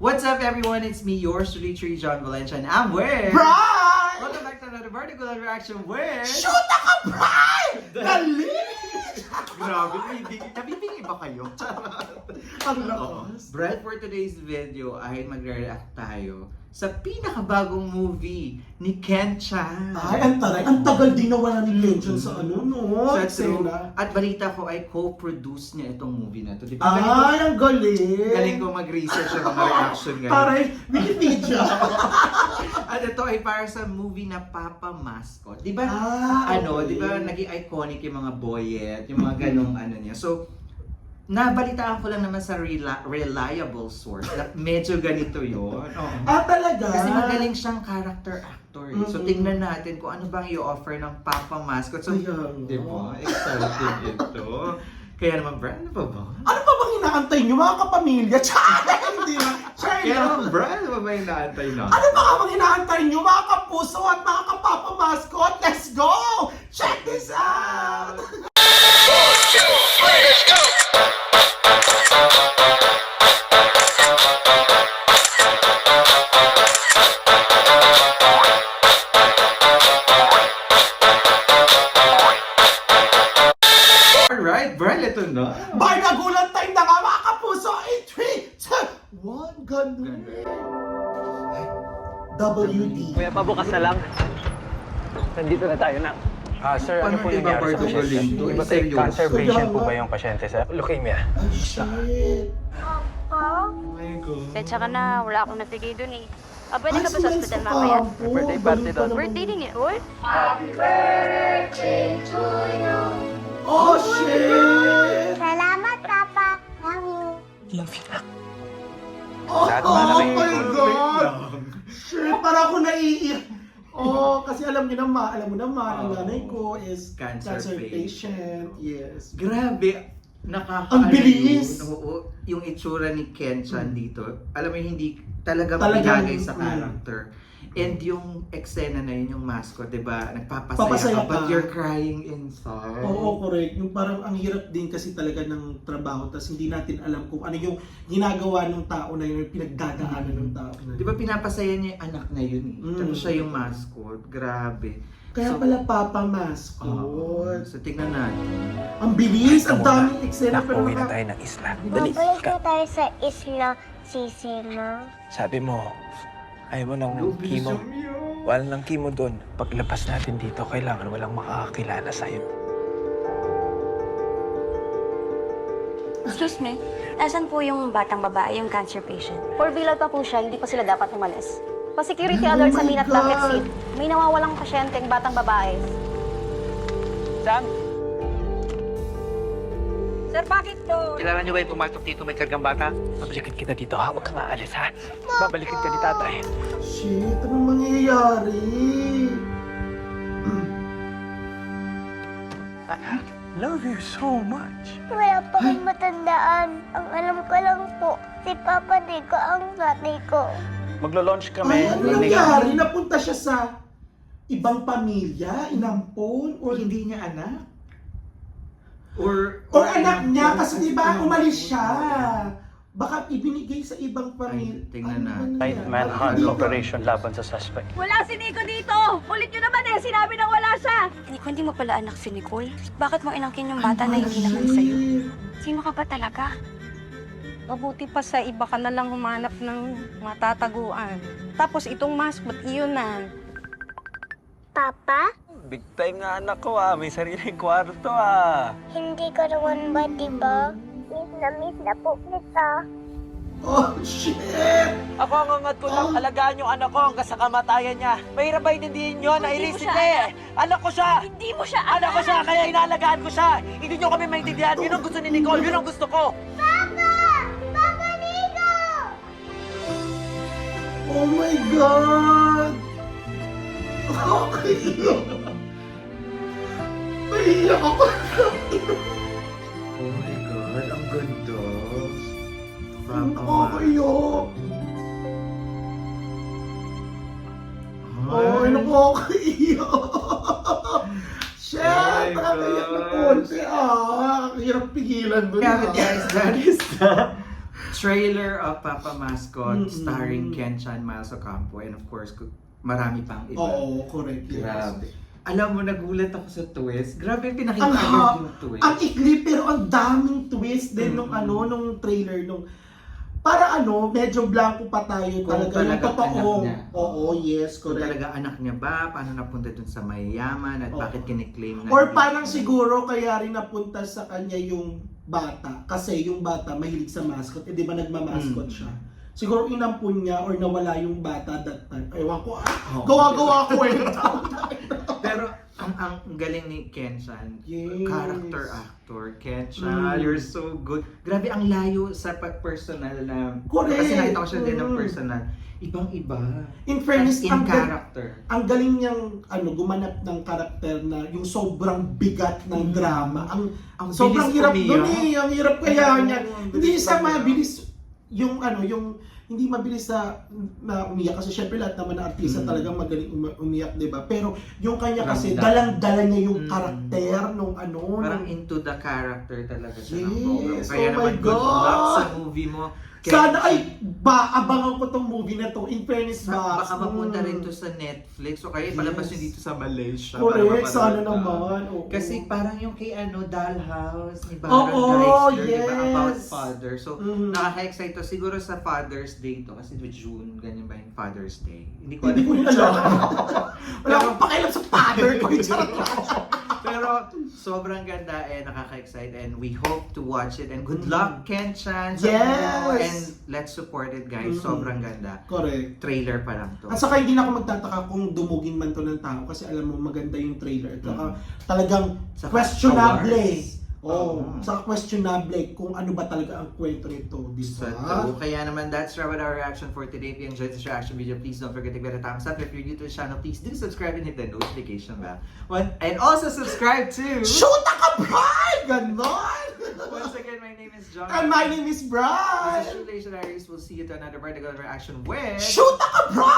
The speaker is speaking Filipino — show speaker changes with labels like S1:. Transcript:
S1: What's up, everyone? It's me, yours truly, John Valencia, and I'm with...
S2: Brian!
S1: Welcome back to another vertical reaction with...
S2: Shoot ka, Brian! Dali!
S1: Grabe, nabibingi ba kayo?
S2: Ang lakas.
S1: Brad, for today's video ay magre-react tayo sa pinakabagong movie ni Ken Chan.
S2: Ay, ang taray. Ang tagal din nawala ni Ken Chan sa ano, no?
S1: Sa true.
S2: Eksena.
S1: At balita ko ay co-produce niya itong movie na to. Di ba?
S2: Ay, ang galing!
S1: Galing ko mag-research yung mga reaction ngayon.
S2: Taray, Wikipedia.
S1: At ito ay para sa movie na Papa Mascot. Di ba? Di
S2: Okay.
S1: ba naging iconic yung mga boyet, yung mga ganong ano niya. So, nabalitaan ko lang naman sa reliable source na medyo ganito yun.
S2: Talaga?
S1: Kasi magaling siyang character actor. So, tingnan natin kung ano bang i-offer ng Papa Mascot. So,
S2: Ayan,
S1: di ba? Excited ito. Kaya naman, Brad, ano pa ba?
S2: Ano pa bang inaantay niyo, mga kapamilya? Tsaka, hindi na.
S1: Kaya naman, Brad, ano pa ba yung naantay na?
S2: Ano pa bang inaantay niyo, mga kapuso at mga kapapa mascot? Let's go! Check this out!
S3: Let's go!
S1: Alright, Brad, ito na.
S2: By nagulat time na nga, mga kapuso! In 3, 2, 1, ganun. WD.
S4: Kuya, pabukas na lang. Nandito na tayo na.
S5: Sir, ano
S1: Paano
S5: po
S1: iba
S5: nangyari sa
S1: vertical
S5: pasyente?
S1: link to?
S5: Iba
S1: Seryoso?
S5: cancer patient po
S2: Kaya
S5: ba yung pasyente, sir? Leukemia.
S2: Ay, shit.
S1: Oh my God.
S6: Kaya ka na, wala akong natigay dun eh. Pwede
S2: Ay,
S6: ka ba sa hospital mamaya?
S4: Birthday party doon.
S6: Birthday din eh, Ul?
S2: Oh, shit!
S7: Salamat, Papa. Love you.
S2: Oh,
S5: Lahat
S2: oh
S5: na
S2: my
S5: rin.
S2: God! Shit, parang ako naiiyak. Oh, kasi alam mo naman, ang nanay ko is
S1: Cancer
S2: patient. Yes.
S1: Grabe,
S2: Ang bilis!
S1: Yun. Oo, yung itsura ni Ken Chan dito, alam mo hindi talaga
S2: Talagang,
S1: pinagay sa character. And yung eksena na yun, yung mascot, di ba? Nagpapasaya
S2: Papasaya
S1: ka, but
S2: ka.
S1: you're crying inside.
S2: Oo, correct. Yung parang ang hirap din kasi talaga ng trabaho, tas hindi natin alam kung ano yung ginagawa ng tao na yun, yung pinagdadaanan ng tao na yun.
S1: Di ba pinapasaya niya yung anak na yun? Tapos siya yung mascot. Grabe.
S2: Kaya pala Papa Mascot.
S1: So tingnan natin.
S2: Ang bilis! Ang daming eksena. pero
S5: Uwi na
S2: baka-
S5: tayo ng isla. Dali.
S7: Babalik na tayo sa isla, Sisima.
S5: Sabi mo, ayaw mo ng chemo. Wala ng chemo doon. Paglabas natin dito, kailangan walang makakakilala sa'yo.
S6: Excuse me, nasan po yung batang babae, yung cancer patient?
S8: For bilal pa po siya, hindi pa sila dapat umalis. Pa-security
S2: Oh
S8: alert sa
S2: my
S8: main at
S2: God.
S8: bucket seat. May nawawalang pasyenteng batang babae.
S4: Sam,
S6: Sir, bakit to?
S4: kilala niyo ba yung pumasok dito may kargang bata? Babalikan kita dito, ha? Huwag kang aalis, ha? Babalikan ka ni tatay.
S2: Shit, anong mangyayari?
S5: I love you so much.
S7: Wala pa akong matandaan. Ang alam ko lang po, si Papa Nico ang tatay ko.
S5: Maglo-launch
S2: Ay,
S5: kami.
S2: ano nangyari? Napunta siya sa ibang pamilya, inampon,
S1: O hindi niya anak? Or
S2: anak niya, kasi di ba umalis siya. Baka ibinigay sa ibang pamilya.
S1: tingnan natin.
S5: Night manhunt operation laban sa suspect.
S6: Wala si Nico dito! Ulit nyo naman eh, sinabi nang wala siya! Nico, hindi mo pala anak si Nicole? Bakit mo inangkin yung bata na hindi naman sa'yo? Sino ka ba talaga?
S8: Mabuti pa sa iba ka na lang humanap ng matataguan. Tapos itong mascot, iyon na.
S7: Papa,
S5: Big time nga anak ko, May sariling kwarto,
S7: hindi ka naman ba, diba? Miss na po kita.
S2: Oh, shit!
S4: Ako ang angat ko lang, alagaan yung anak ko hanggang sa kamatayan niya. Mahirap ba intindihin nyo? Nairisip na eh. Anak ko siya!
S6: Hindi mo siya
S4: Anak ko siya, kaya inaalagaan ko siya. Hindi nyo kami maintindihan. Yun ang gusto ni Nicole, yun ang gusto ko.
S7: Papa! Papa Nico!
S2: Oh my God! Okay. Naiiyak ako.
S1: Oh my God, ang ganda.
S2: Ang nakakaiyak. Ay, nakakaiyak. Shit!
S1: my
S2: Nakakaiyak na
S1: gosh.
S2: konti. Ang hirap pigilan doon.
S1: Kaya guys, that is the trailer of Papa Mascot
S2: Mm-mm.
S1: starring Ken-chan, Miles Ocampo, and of course, marami pang iba.
S2: Oo, correct. Yes.
S1: Grabe. Alam mo, nagulat ako sa twist. Grabe yung pinakita
S2: Ang
S1: agad
S2: ha-
S1: yung twist.
S2: Ang ikli pero ang daming twist din nung nung trailer nung para medyo blanco pa tayo
S1: Kung
S2: talaga yung
S1: talagang
S2: totoong.
S1: anak niya.
S2: Oo, yes,
S1: Kung
S2: correct.
S1: talaga anak niya ba? Paano napunta dun sa mayayaman? At
S2: Oo.
S1: bakit kiniklaim na?
S2: Or parang siguro kaya rin napunta sa kanya yung bata kasi yung bata mahilig sa mascot, di ba nagmamascot siya? Siguro inampun niya or nawala yung bata that time. Ewan ko,
S1: Oo.
S2: gawa-gawa ko eh.
S1: Pero ang galing ni Ken-chan.
S2: Yes.
S1: Character actor. Ken-chan, you're so good. Grabe, ang layo sa personal na...
S2: Correct.
S1: Kasi nakita ko siya din ng personal. Ibang-iba.
S2: In fairness,
S1: As in
S2: ang
S1: character.
S2: ang galing niyang gumanap ng karakter na yung sobrang bigat ng drama. Ang sobrang
S1: bilis
S2: hirap
S1: umiyak.
S2: doon eh. Ang hirap kaya niya.
S1: Ang
S2: Hindi
S1: bilis
S2: siya
S1: umiyak.
S2: mabilis yung hindi mabilis na umiyak kasi syempre lahat naman ng artista talagang magaling umiyak, 'di ba? Pero yung kanya kasi
S1: Ramdam.
S2: dalang-dala niya yung
S1: Mm.
S2: karakter nung
S1: Parang
S2: nung-
S1: into the character talaga siya. ng
S2: Yes,
S1: program. Kaya
S2: oh my
S1: naman good luck
S2: God.
S1: sa movie mo.
S2: Sana ay abangan ko tong movie na to. In fairness ba?
S1: Baka mapunta rin to sa Netflix o kaya palabas yun dito sa Malaysia.
S2: Correct,
S1: para
S2: sana
S1: mapanood ka.
S2: naman. Oo.
S1: Kasi parang yung kay Dollhouse ni Baron
S2: Oo,
S1: Deister, di ba?
S2: yes.
S1: About father. So,
S2: Mhm.
S1: nakaka-excite to. Siguro sa Father's Day to. Kasi June, ganyan ba yung Father's Day? Hindi ko
S2: Hindi ko
S1: kung
S2: alam.
S1: saan.
S2: Wala akong pakialam sa father ko.
S1: Pero sobrang ganda and nakaka-excite and we hope to watch it. And good luck, Ken-chan. sa
S2: Yes!
S1: movie mo. And let's support it, guys.
S2: Mhm.
S1: Sobrang ganda.
S2: Correct.
S1: Trailer pa lang to.
S2: At saka hindi na ako magtataka kung dumugin man to ng tao kasi alam mo maganda yung trailer. At saka talagang
S1: Saka
S2: questionable.
S1: awards.
S2: Oh,
S1: Oo.
S2: saka questionable kung ano ba talaga ang kwento nito, di
S1: So,
S2: ba?
S1: kaya naman, that's our reaction for today. If you enjoyed this reaction video, please don't forget to give it a thumbs up. If you're new to the channel, please do subscribe and hit the notification bell. And also subscribe to...
S2: Shoot ka, Brian! Ganon!
S1: Once again, my name is John.
S2: And my name is
S1: This
S2: Brian!
S1: is True Legendaries. We'll see you to another vertical reaction with...
S2: Shoot ka, Brian!